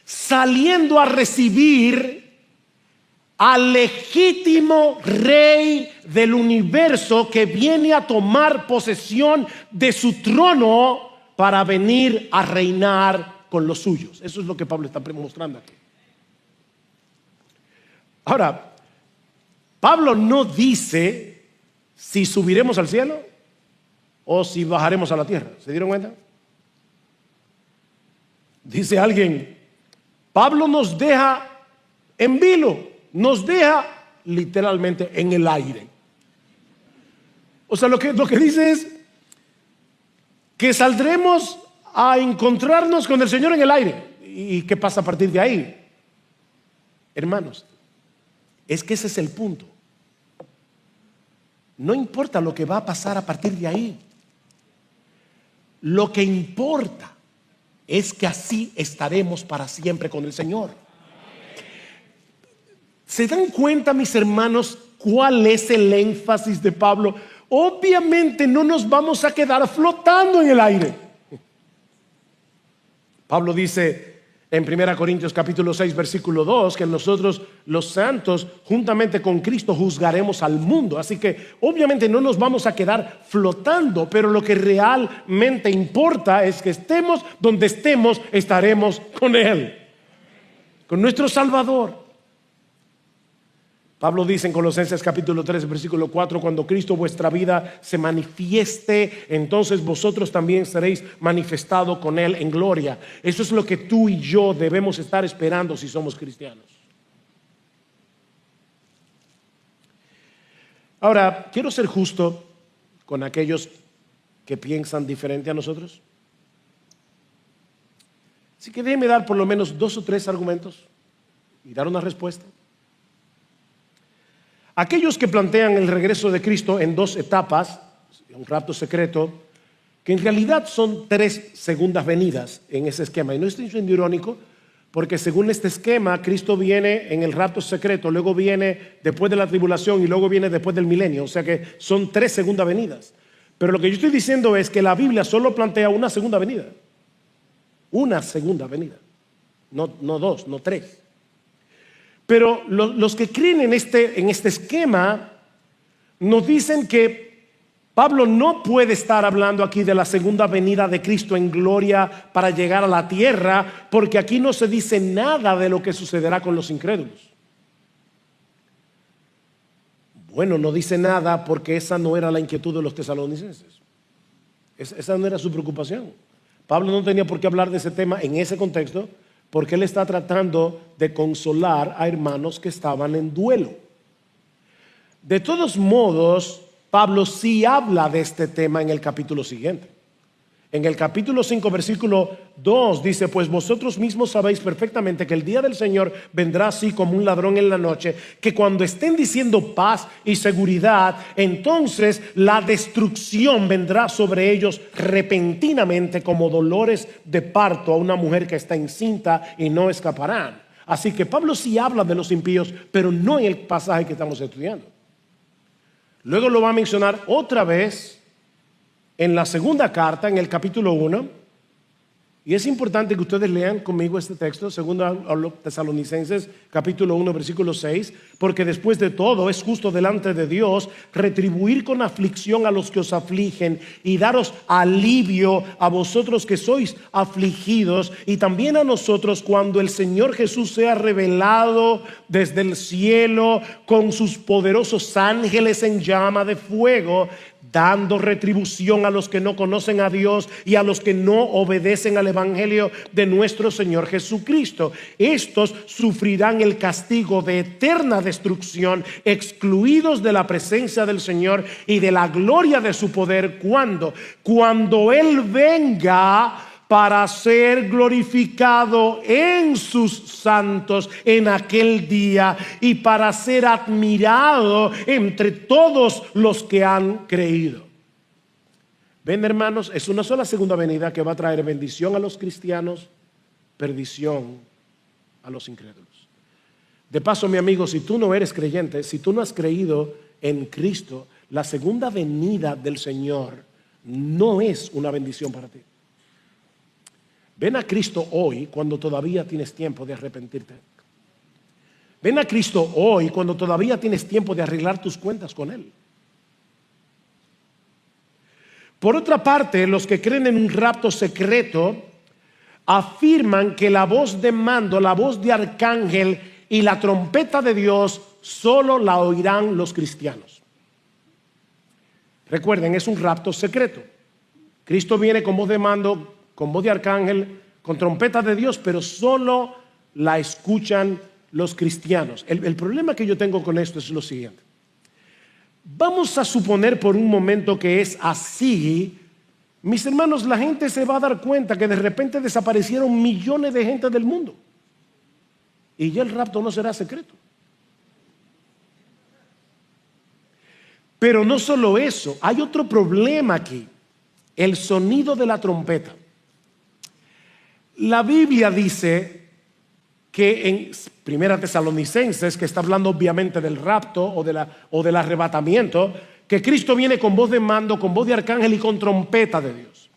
saliendo a recibir al legítimo rey del universo que viene a tomar posesión de su trono para venir a reinar con los suyos. Eso es lo que Pablo está mostrando aquí. Ahora, Pablo no dice si subiremos al cielo o si bajaremos a la tierra. ¿Se dieron cuenta? Dice alguien, Pablo nos deja en vilo, nos deja literalmente en el aire. O sea, lo que dice es que saldremos a encontrarnos con el Señor en el aire. ¿Y qué pasa a partir de ahí? Hermanos, es que ese es el punto. No importa lo que va a pasar a partir de ahí. Lo que importa es que así estaremos para siempre con el Señor. ¿Se dan cuenta, mis hermanos, cuál es el énfasis de Pablo? Obviamente no nos vamos a quedar flotando en el aire. Pablo dice en 1 Corintios capítulo 6 versículo 2 que nosotros los santos juntamente con Cristo juzgaremos al mundo. Así que obviamente no nos vamos a quedar flotando, pero lo que realmente importa es que estemos donde estemos, estaremos con Él, con nuestro Salvador. Pablo dice en Colosenses capítulo 3 versículo 4, cuando Cristo vuestra vida se manifieste, entonces vosotros también seréis manifestados con Él en gloria. Eso es lo que tú y yo debemos estar esperando si somos cristianos. Ahora, quiero ser justo con aquellos que piensan diferente a nosotros. Así que déjenme dar por lo menos 2 o 3 argumentos y dar una respuesta. Aquellos que plantean el regreso de Cristo en 2 etapas, un rapto secreto, que en realidad son 3 segundas venidas en ese esquema. Y no estoy siendo irónico, porque según este esquema, Cristo viene en el rapto secreto, luego viene después de la tribulación y luego viene después del milenio. O sea que son 3 segundas venidas. Pero lo que yo estoy diciendo es que la Biblia solo plantea una segunda venida. Una segunda venida. No 2, no 3. Pero los que creen en este esquema nos dicen que Pablo no puede estar hablando aquí de la segunda venida de Cristo en gloria para llegar a la tierra, porque aquí no se dice nada de lo que sucederá con los incrédulos. Bueno, no dice nada porque esa no era la inquietud de los tesalonicenses. Esa no era su preocupación. Pablo no tenía por qué hablar de ese tema en ese contexto, porque él está tratando de consolar a hermanos que estaban en duelo. De todos modos, Pablo sí habla de este tema en el capítulo siguiente. En el capítulo 5, versículo 2 dice, pues vosotros mismos sabéis perfectamente que el día del Señor vendrá así como un ladrón en la noche, que cuando estén diciendo paz y seguridad, entonces la destrucción vendrá sobre ellos repentinamente como dolores de parto a una mujer que está encinta y no escaparán. Así que Pablo sí habla de los impíos, pero no en el pasaje que estamos estudiando. Luego lo va a mencionar otra vez en la segunda carta, en el capítulo 1, y es importante que ustedes lean conmigo este texto, segundo a los Tesalonicenses, capítulo 1, versículo 6, porque después de todo es justo delante de Dios retribuir con aflicción a los que os afligen y daros alivio a vosotros que sois afligidos, y también a nosotros cuando el Señor Jesús sea revelado desde el cielo con sus poderosos ángeles en llama de fuego, dando retribución a los que no conocen a Dios y a los que no obedecen al evangelio de nuestro Señor Jesucristo. Estos sufrirán el castigo de eterna destrucción, excluidos de la presencia del Señor y de la gloria de su poder cuando Él venga para ser glorificado en sus santos en aquel día y para ser admirado entre todos los que han creído. Ven, hermanos, es una sola segunda venida que va a traer bendición a los cristianos, perdición a los incrédulos. De paso, mi amigo, si tú no eres creyente, si tú no has creído en Cristo, la segunda venida del Señor no es una bendición para ti. Ven a Cristo hoy cuando todavía tienes tiempo de arrepentirte. Ven a Cristo hoy cuando todavía tienes tiempo de arreglar tus cuentas con Él. Por otra parte, los que creen en un rapto secreto afirman que la voz de mando, la voz de arcángel y la trompeta de Dios solo la oirán los cristianos. Recuerden, es un rapto secreto. Cristo viene con voz de mando, con voz de arcángel, con trompeta de Dios, pero solo la escuchan los cristianos. El problema que yo tengo con esto es lo siguiente. Vamos a suponer por un momento que es así. Mis hermanos, la gente se va a dar cuenta que de repente desaparecieron millones de gente del mundo. Y ya el rapto no será secreto. Pero no solo eso, hay otro problema aquí. El sonido de la trompeta. La Biblia dice que en Primera Tesalonicenses, que está hablando obviamente del rapto o del arrebatamiento, que Cristo viene con voz de mando, con voz de arcángel y con trompeta de Dios.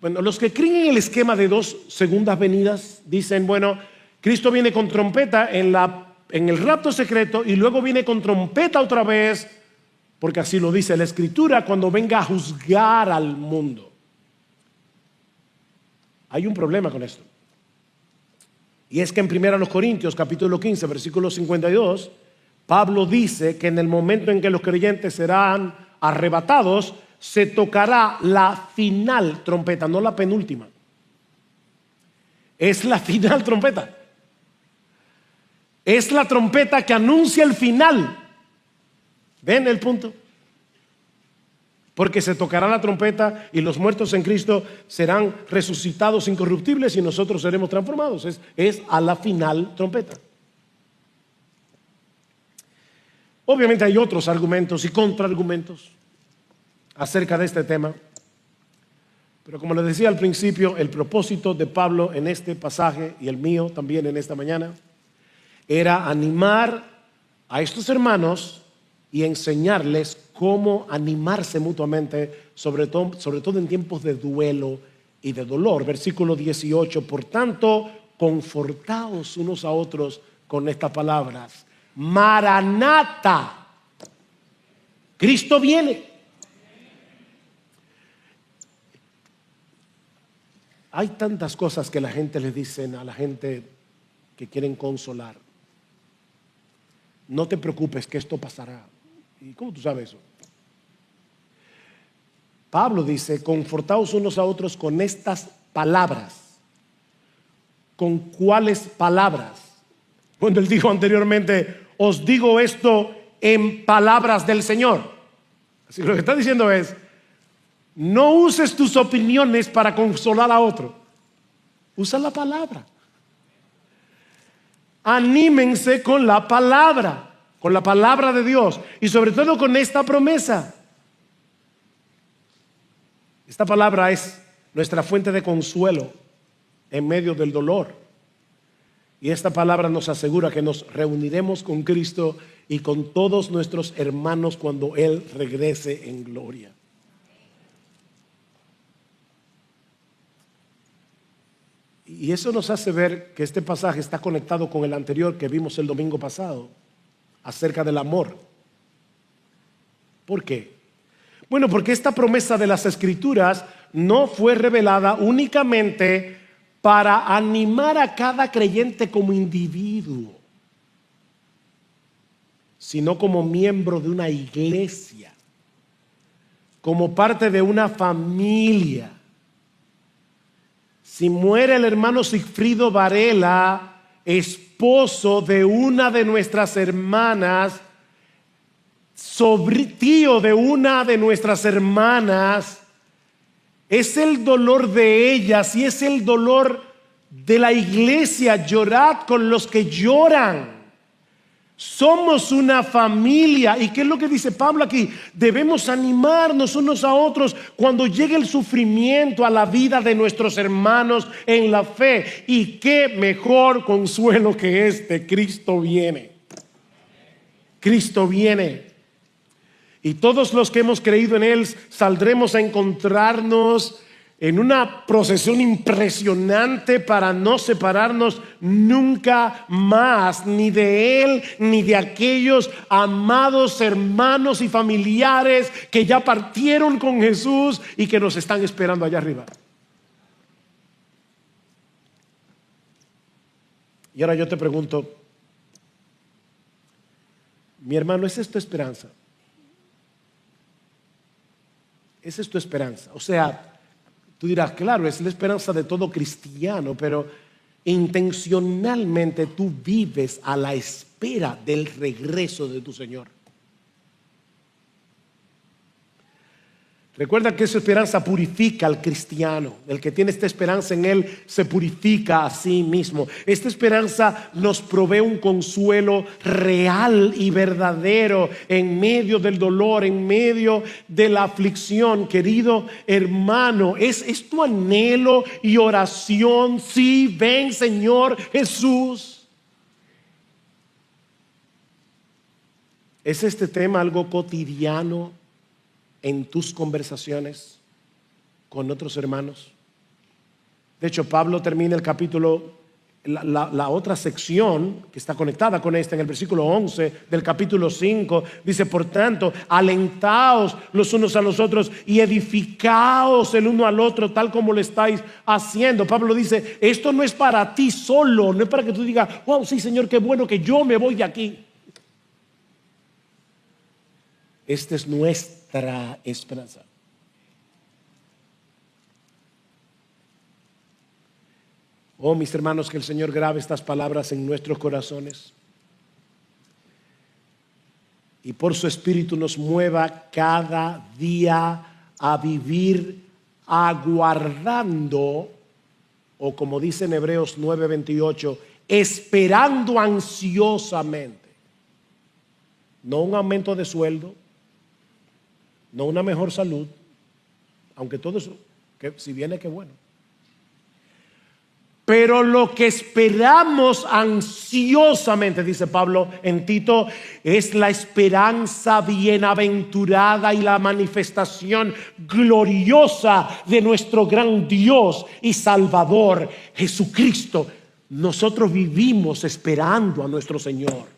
Bueno, los que creen en el esquema de dos segundas venidas dicen, bueno, Cristo viene con trompeta en el rapto secreto y luego viene con trompeta otra vez, porque así lo dice la Escritura, cuando venga a juzgar al mundo. Hay un problema con esto. Y es que en 1 Corintios capítulo 15 versículo 52 Pablo dice que en el momento en que los creyentes serán arrebatados se tocará la final trompeta, no la penúltima. Es la final trompeta. Es la trompeta que anuncia el final. ¿Ven el punto? Porque se tocará la trompeta y los muertos en Cristo serán resucitados incorruptibles y nosotros seremos transformados. Es a la final trompeta. Obviamente hay otros argumentos y contraargumentos acerca de este tema. Pero como les decía al principio, el propósito de Pablo en este pasaje y el mío también en esta mañana era animar a estos hermanos y enseñarles cómo animarse mutuamente, sobre todo en tiempos de duelo y de dolor. Versículo 18, por tanto, confortaos unos a otros con estas palabras. Maranata, Cristo viene. Hay tantas cosas que la gente le dicen a la gente que quieren consolar. No te preocupes que esto pasará. ¿Y cómo tú sabes eso? Pablo dice, confortaos unos a otros con estas palabras. ¿Con cuáles palabras? Cuando él dijo anteriormente, os digo esto en palabras del Señor. Así que lo que está diciendo es, no uses tus opiniones para consolar a otro. Usa la palabra. Anímense con la palabra de Dios y sobre todo con esta promesa. Esta palabra es nuestra fuente de consuelo en medio del dolor. Y esta palabra nos asegura que nos reuniremos con Cristo y con todos nuestros hermanos cuando Él regrese en gloria. Y eso nos hace ver que este pasaje está conectado con el anterior que vimos el domingo pasado, acerca del amor. ¿Por qué? Bueno, porque esta promesa de las Escrituras no fue revelada únicamente para animar a cada creyente como individuo, sino como miembro de una iglesia, como parte de una familia. Si muere el hermano Sigfrido Varela, esposo de una de nuestras hermanas, tío de una de nuestras hermanas, es el dolor de ellas y es el dolor de la iglesia. Llorad con los que lloran. Somos una familia. ¿Y qué es lo que dice Pablo aquí? Debemos animarnos unos a otros cuando llegue el sufrimiento a la vida de nuestros hermanos en la fe. Y qué mejor consuelo que este: Cristo viene. Cristo viene. Y todos los que hemos creído en Él saldremos a encontrarnos en una procesión impresionante para no separarnos nunca más, ni de Él, ni de aquellos amados hermanos y familiares que ya partieron con Jesús y que nos están esperando allá arriba. Y ahora yo te pregunto, mi hermano, ¿esa es tu esperanza? Esa es tu esperanza. O sea, tú dirás, claro, es la esperanza de todo cristiano, pero intencionalmente tú vives a la espera del regreso de tu Señor. Recuerda que esa esperanza purifica al cristiano. El que tiene esta esperanza en Él se purifica a sí mismo. Esta esperanza nos provee un consuelo real y verdadero en medio del dolor, en medio de la aflicción. Querido hermano, ¿es tu anhelo y oración? Sí, ven Señor Jesús. ¿Es este tema algo cotidiano en tus conversaciones con otros hermanos? De hecho, Pablo termina el capítulo, la otra sección que está conectada con esta, en el versículo 11 del capítulo 5, dice: por tanto, alentaos los unos a los otros y edificaos el uno al otro, tal como lo estáis haciendo. Pablo dice, esto no es para ti solo, no es para que tú digas, wow, sí Señor, qué bueno que yo me voy de aquí. Esta es nuestra esperanza. Oh, mis hermanos, que el Señor grabe estas palabras en nuestros corazones y por su Espíritu nos mueva cada día a vivir aguardando, o como dice en Hebreos 9:28, esperando ansiosamente, no un aumento de sueldo, no una mejor salud, aunque todo eso, que si viene, qué bueno. Pero lo que esperamos ansiosamente, dice Pablo en Tito, es la esperanza bienaventurada y la manifestación gloriosa de nuestro gran Dios y Salvador Jesucristo. Nosotros vivimos esperando a nuestro Señor.